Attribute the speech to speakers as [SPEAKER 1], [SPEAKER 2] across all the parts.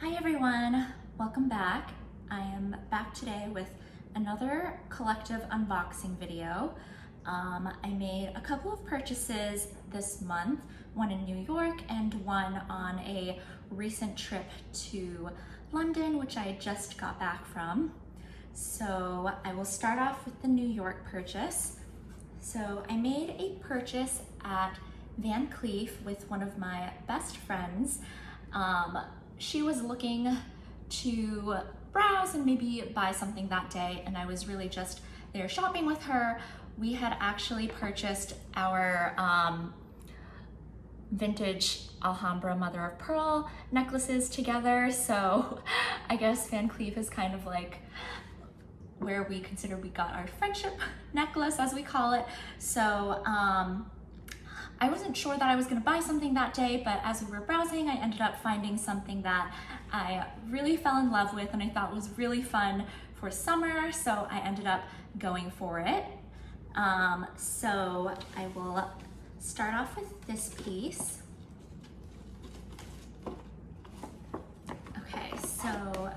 [SPEAKER 1] Hi everyone, welcome back. I am back today with another collective unboxing video. I made a couple of purchases this month, one in New York and one on a recent trip to London, which I just got back from. So I will start off with the New York purchase. So I made a purchase at Cleef with one of my best friends. She was looking to browse and maybe buy something that day, and I was really just there shopping with her. We had actually purchased our vintage Alhambra mother of pearl necklaces together, so I guess Van Cleef is kind of like where we consider we got our friendship necklace, as we call it. So I wasn't sure that I was gonna buy something that day, but as we were browsing, I ended up finding something that I really fell in love with and I thought was really fun for summer, so I ended up going for it. So I will start off with this piece. Okay, so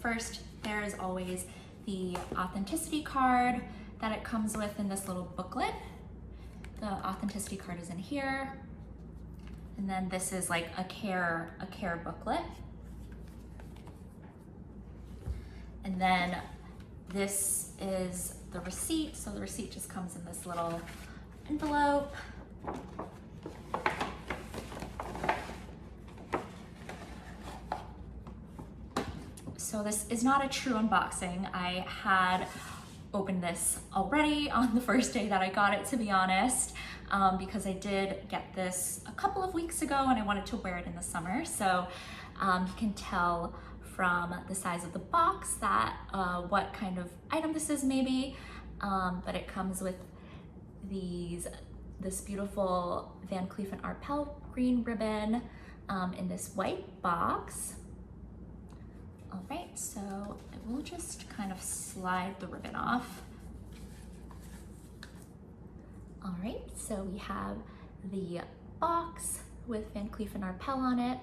[SPEAKER 1] first there is always the authenticity card that it comes with in this little booklet. The authenticity card is in here. And then this is like a care booklet. And then this is the receipt. So the receipt just comes in this little envelope. So this is not a true unboxing. I had opened this already on the first day that I got it, to be honest, because I did get this a couple of weeks ago and I wanted to wear it in the summer. So you can tell from the size of the box that what kind of item this is maybe, but it comes with this beautiful Van Cleef & Arpels green ribbon in this white box. All right, so I will just kind of slide the ribbon off. All right, so we have the box with Van Cleef & Arpels on it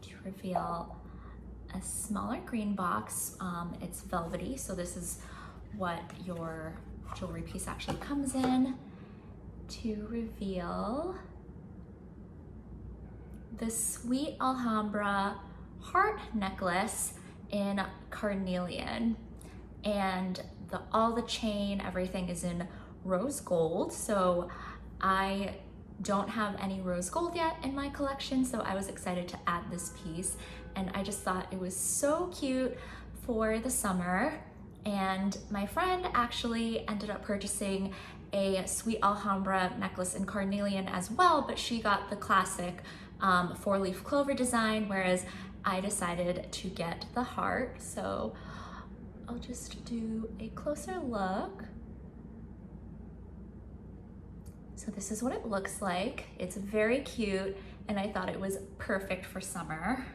[SPEAKER 1] to reveal a smaller green box. It's velvety, so this is what your jewelry piece actually comes in, to reveal the Sweet Alhambra heart necklace in carnelian, and all the chain, everything is in rose gold. So I don't have any rose gold yet in my collection, so I was excited to add this piece, and I just thought it was so cute for the summer. And my friend actually ended up purchasing a Sweet Alhambra necklace in carnelian as well, but she got the classic 4-leaf clover design, whereas I decided to get the heart. So I'll just do a closer look. So this is what it looks like. It's very cute, and I thought it was perfect for summer.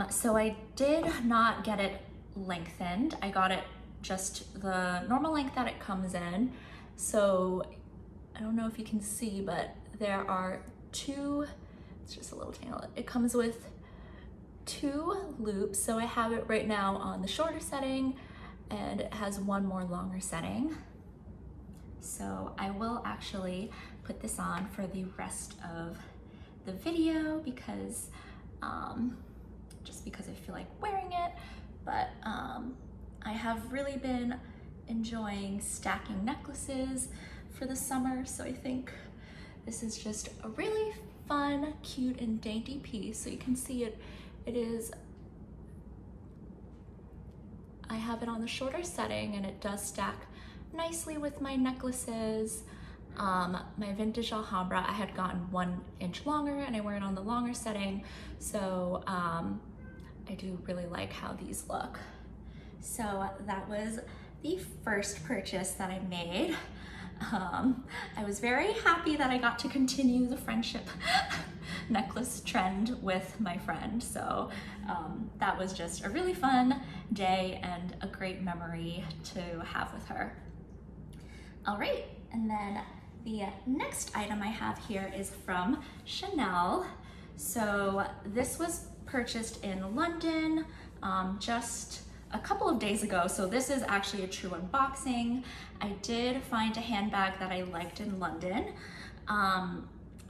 [SPEAKER 1] So I did not get it lengthened. I got it just the normal length that it comes in. So I don't know if you can see, but there are two, it's just a little tangle. It comes with 2 loops. So I have it right now on the shorter setting, and it has one more longer setting. So I will actually put this on for the rest of the video because, just because I feel like wearing it, but I have really been enjoying stacking necklaces for the summer, so I think this is just a really fun, cute, and dainty piece. So you can see it is, I have it on the shorter setting and it does stack nicely with my necklaces. My vintage Alhambra, I had gotten 1 inch longer and I wear it on the longer setting. So I do really like how these look. So that was the first purchase that I made. I was very happy that I got to continue the friendship necklace trend with my friend. So that was just a really fun day and a great memory to have with her. All right, and then the next item I have here is from Chanel. So this was purchased in London just a couple of days ago. So this is actually a true unboxing. I did find a handbag that I liked in London.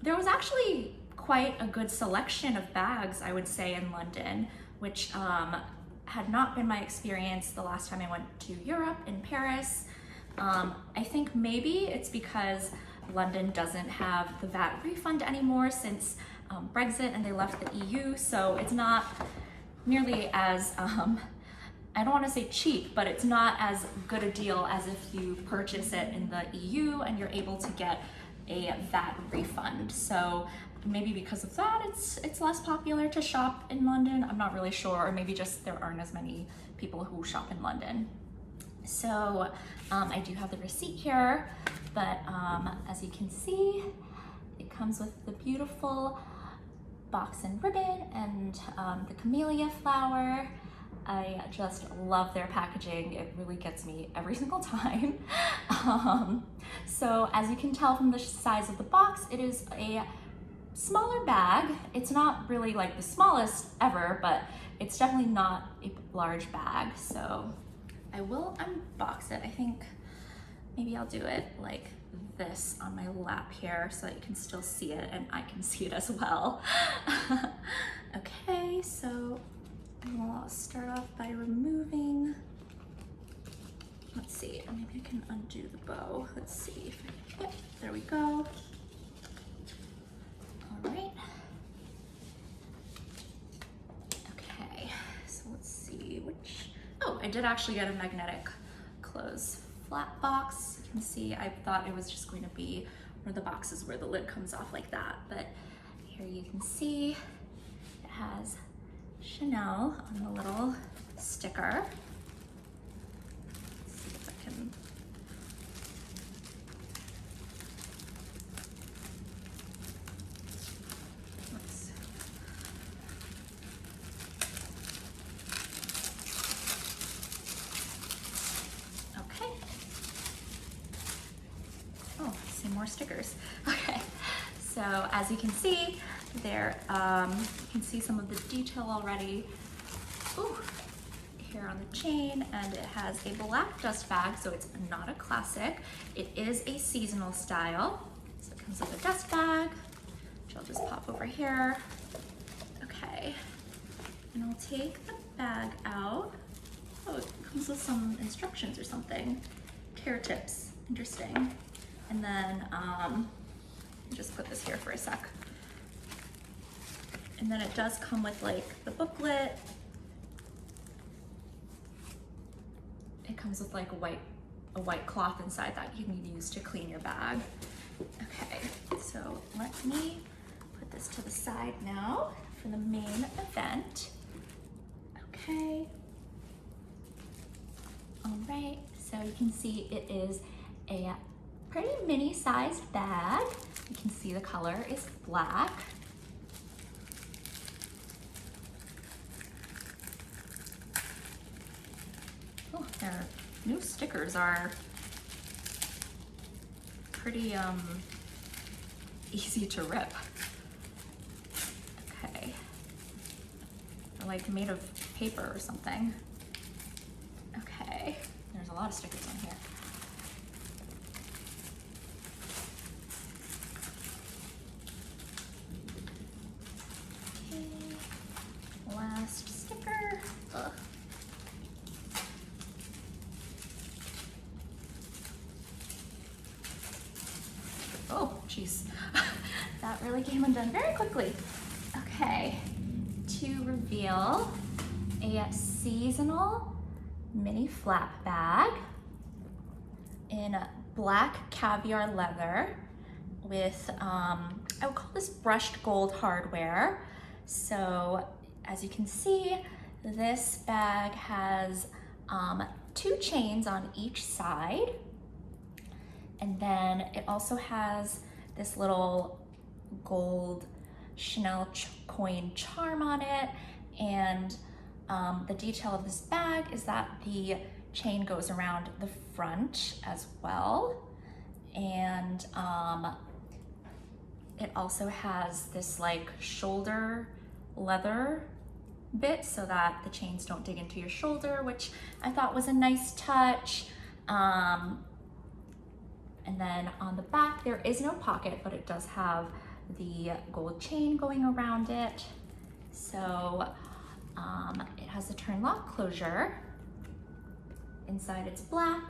[SPEAKER 1] There was actually quite a good selection of bags, I would say, in London, which had not been my experience the last time I went to Europe in Paris. I think maybe it's because London doesn't have the VAT refund anymore since Brexit and they left the EU, so it's not nearly as, I don't want to say cheap, but it's not as good a deal as if you purchase it in the EU and you're able to get a VAT refund. So maybe because of that, it's less popular to shop in London. I'm not really sure, or maybe just there aren't as many people who shop in London. So I do have the receipt here, but as you can see, it comes with the beautiful box and ribbon and the camellia flower. I just love their packaging. It really gets me every single time. So as you can tell from the size of the box, it is a smaller bag. It's not really like the smallest ever, but it's definitely not a large bag. So I will unbox it. I think maybe I'll do it like this on my lap here so that you can still see it and I can see it as well. Okay, so I'll start off by removing, let's see, maybe I can undo the bow. Let's see if I, yep, there we go. All right. Okay, so let's see which, oh, I did actually get a magnetic close flat box. You can see I thought it was just going to be one of the boxes where the lid comes off like that, but here you can see it has Chanel on the little sticker. Let's see if I can. Let's. Okay. Oh, I see more stickers. Okay. So as you can see, there, you can see some of the detail already. Ooh, here on the chain, and it has a black dust bag, so it's not a classic. It is a seasonal style. So it comes with a dust bag, which I'll just pop over here. Okay, and I'll take the bag out. Oh, it comes with some instructions or something. Care tips, interesting. And then, just put this here for a sec. And then it does come with like the booklet. It comes with like a white cloth inside that you can use to clean your bag. Okay, so let me put this to the side now for the main event. Okay. All right, so you can see it is a pretty mini sized bag. You can see the color is black. Oh, their new stickers are pretty easy to rip. Okay, they're like made of paper or something. Okay, there's a lot of stickers on here. Okay, last sticker. Ugh. Oh, geez. That really came undone very quickly. Okay, to reveal a seasonal mini flap bag in black caviar leather with, I would call this brushed gold hardware. So as you can see, this bag has 2 chains on each side. And then it also has this little gold Chanel coin charm on it. And the detail of this bag is that the chain goes around the front as well. and it also has this like shoulder leather bit so that the chains don't dig into your shoulder, which I thought was a nice touch. And then on the back, there is no pocket, but it does have the gold chain going around it. So it has a turn lock closure. Inside it's black.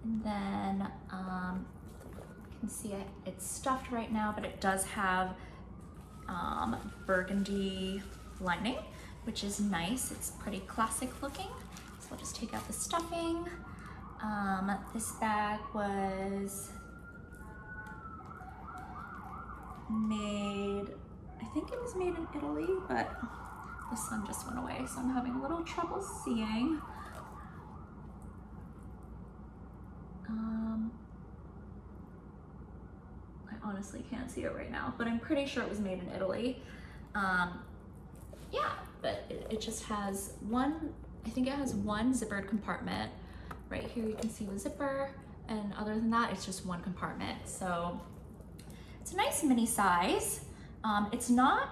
[SPEAKER 1] And then you can see it's stuffed right now, but it does have burgundy lining, which is nice. It's pretty classic looking. So I'll just take out the stuffing. This bag was made, I think it was made in Italy, but the sun just went away, so I'm having a little trouble seeing. I honestly can't see it right now, but I'm pretty sure it was made in Italy. Yeah, but it just has one, I think it has one zippered compartment. Right here you can see the zipper, and other than that, it's just one compartment. So it's a nice mini size. It's not,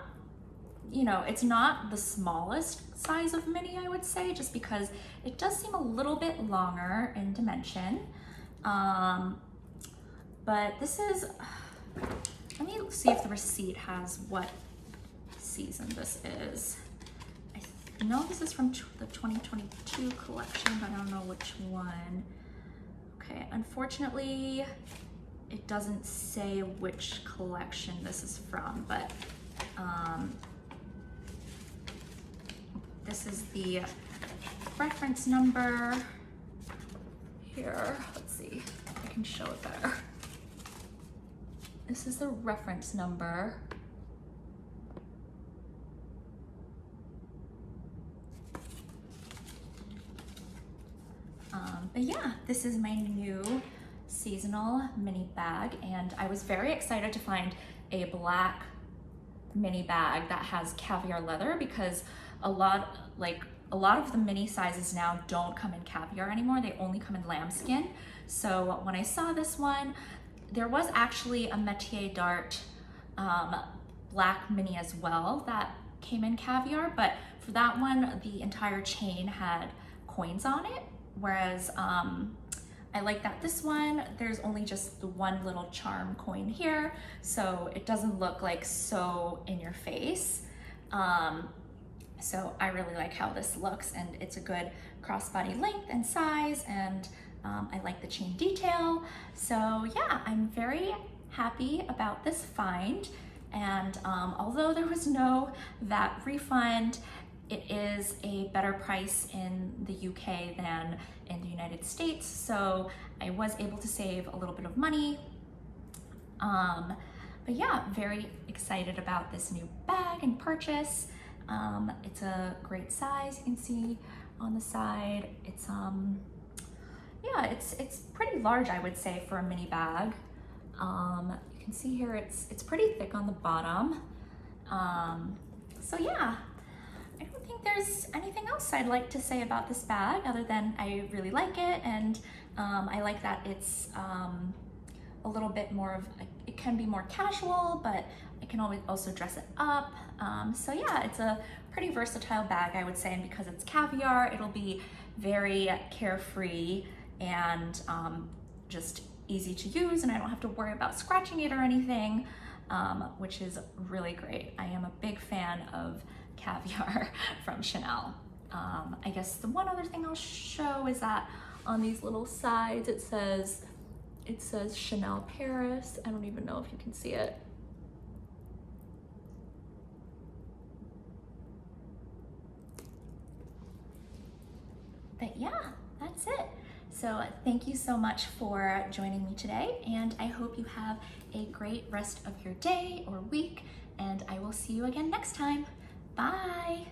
[SPEAKER 1] you know, it's not the smallest size of mini, I would say, just because it does seem a little bit longer in dimension. But this is, let me see if the receipt has what season this is. I know this is from the 2022 collection, but I don't know which one. Okay, unfortunately, it doesn't say which collection this is from, but this is the reference number here. Let's see if I can show it better. This is the reference number. But yeah, this is my new seasonal mini bag, and I was very excited to find a black mini bag that has caviar leather, because a lot of the mini sizes now don't come in caviar anymore. They only come in lambskin. So when I saw this one, there was actually a Métier d'Art black mini as well that came in caviar, but for that one, the entire chain had coins on it. Whereas I like that this one, there's only just the one little charm coin here, so it doesn't look like so in your face. So I really like how this looks, and it's a good crossbody length and size, and I like the chain detail. So yeah, I'm very happy about this find. And although there was no VAT refund, it is a better price in the UK than in the United States, so I was able to save a little bit of money. But yeah, very excited about this new bag and purchase. It's a great size. You can see on the side, it's yeah, it's pretty large, I would say, for a mini bag. You can see here it's pretty thick on the bottom. So yeah, I don't think there's anything else I'd like to say about this bag other than I really like it, and I like that it's a little bit more of, it can be more casual, but I can always also dress it up. So yeah, it's a pretty versatile bag, I would say, and because it's caviar, it'll be very carefree and just easy to use, and I don't have to worry about scratching it or anything, which is really great. I am a big fan of caviar from Chanel. I guess the one other thing I'll show is that on these little sides it says Chanel Paris. I don't even know if you can see it. But yeah, that's it. So thank you so much for joining me today, and I hope you have a great rest of your day or week, and I will see you again next time. Bye.